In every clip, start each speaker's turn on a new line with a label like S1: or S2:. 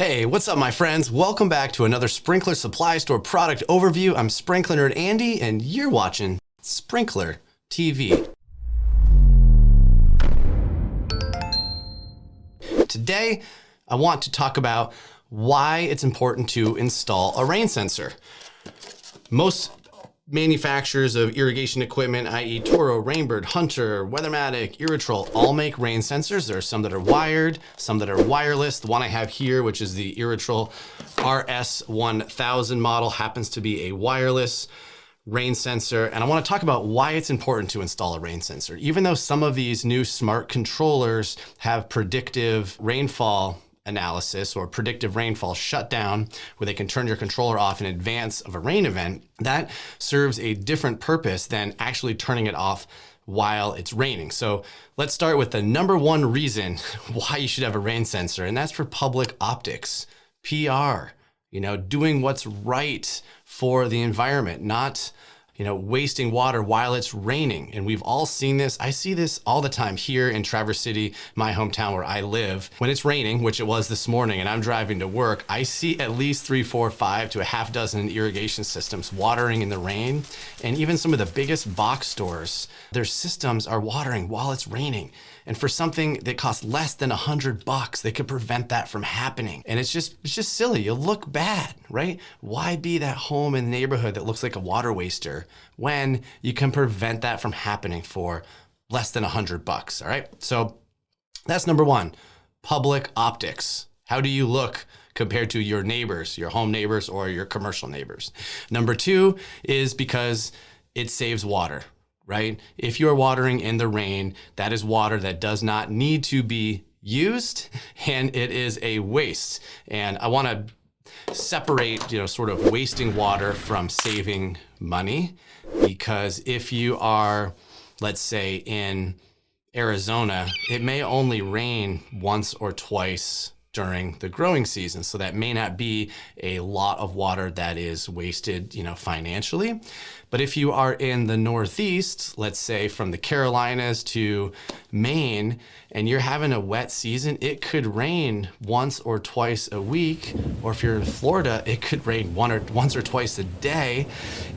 S1: Hey, what's up, my friends? Welcome back to another Sprinkler Supply Store product overview. I'm Sprinkler Nerd Andy, and you're watching Sprinkler TV. Today, I want to talk about why it's important to install a rain sensor. Most manufacturers of irrigation equipment, i.e. Toro, Rainbird, Hunter, Weathermatic, Irritrol, all make rain sensors. There are some that are wired, some that are wireless. The one I have here, which is the Irritrol RS1000 model, happens to be a wireless rain sensor. And I want to talk about why it's important to install a rain sensor. Even though some of these new smart controllers have predictive rainfall analysis or predictive rainfall shutdown, where they can turn your controller off in advance of a rain event, that serves a different purpose than actually turning it off while it's raining. So let's start with the number one reason why you should have a rain sensor, and that's for public optics, PR, doing what's right for the environment, not wasting water while it's raining. And we've all seen this. I see this all the time here in Traverse City, my hometown where I live. When it's raining, which it was this morning, and I'm driving to work, I see at least 3, 4, 5 to a half dozen irrigation systems watering in the rain. And even some of the biggest box stores, their systems are watering while it's raining. And for something that costs less than $100, they could prevent that from happening. And it's just silly. You look bad, right? Why be that home in the neighborhood that looks like a water waster when you can prevent that from happening for less than $100? All right. So that's number one, public optics. How do you look compared to your neighbors, your home neighbors, or your commercial neighbors? Number two is because it saves water. Right? If you're watering in the rain, that is water that does not need to be used, and it is a waste. And I want to separate, sort of wasting water from saving money, because if you are, let's say, in Arizona, it may only rain once or twice during the growing season. So that may not be a lot of water that is wasted, financially. But if you are in the Northeast, let's say from the Carolinas to Maine, and you're having a wet season, it could rain once or twice a week. Or if you're in Florida, it could rain once or twice a day.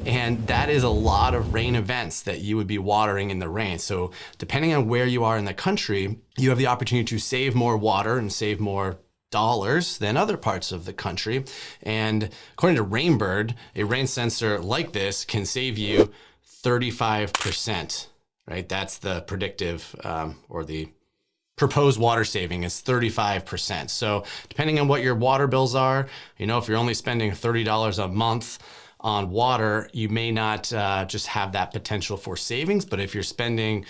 S1: And that is a lot of rain events that you would be watering in the rain. So depending on where you are in the country, you have the opportunity to save more water and save more dollars than other parts of the country. And according to Rainbird, a rain sensor like this can save you 35%, right? That's the predictive or the proposed water saving is 35%. So depending on what your water bills are, if you're only spending $30 a month on water, you may not just have that potential for savings. But if you're spending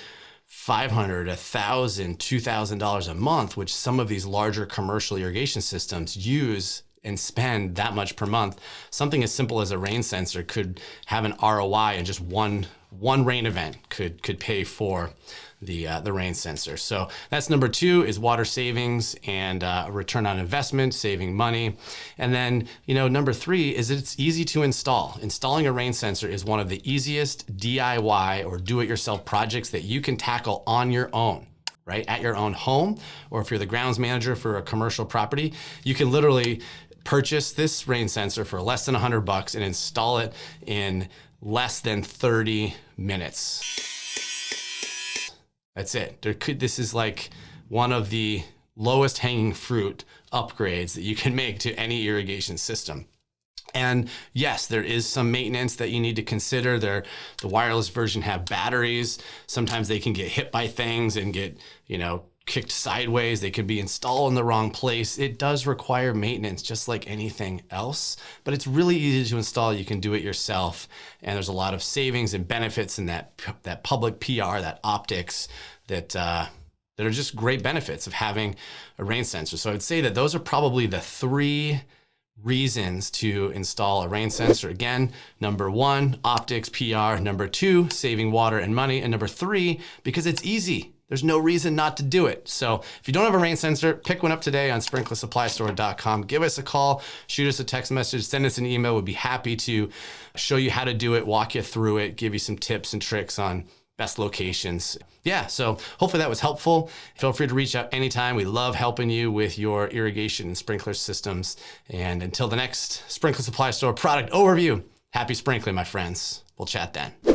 S1: $500, $1,000, $2,000 a month, which some of these larger commercial irrigation systems use and spend that much per month, something as simple as a rain sensor could have an ROI, and just one rain event could pay for the rain sensor. So that's number two, is water savings and return on investment, saving money. And then, number three is that it's easy to install. Installing a rain sensor is one of the easiest DIY or do-it-yourself projects that you can tackle on your own, right? At your own home, or if you're the grounds manager for a commercial property, you can literally purchase this rain sensor for less than $100 and install it in less than 30 minutes. That's it. This is like one of the lowest hanging fruit upgrades that you can make to any irrigation system. And yes, there is some maintenance that you need to consider. The wireless version have batteries. Sometimes they can get hit by things and get, kicked sideways. They could be installed in the wrong place. It does require maintenance just like anything else, but it's really easy to install. You can do it yourself. And there's a lot of savings and benefits in that public PR, that optics, that are just great benefits of having a rain sensor. So I'd say that those are probably the three reasons to install a rain sensor. Again, number one, optics, PR. Number two, saving water and money. And number three, because it's easy. There's no reason not to do it. So if you don't have a rain sensor, pick one up today on sprinklersupply.store.com. Give us a call, shoot us a text message, send us an email. We'd be happy to show you how to do it, walk you through it, give you some tips and tricks on best locations. Yeah, so hopefully that was helpful. Feel free to reach out anytime. We love helping you with your irrigation and sprinkler systems. And until the next Sprinkler Supply Store product overview, happy sprinkling, my friends. We'll chat then.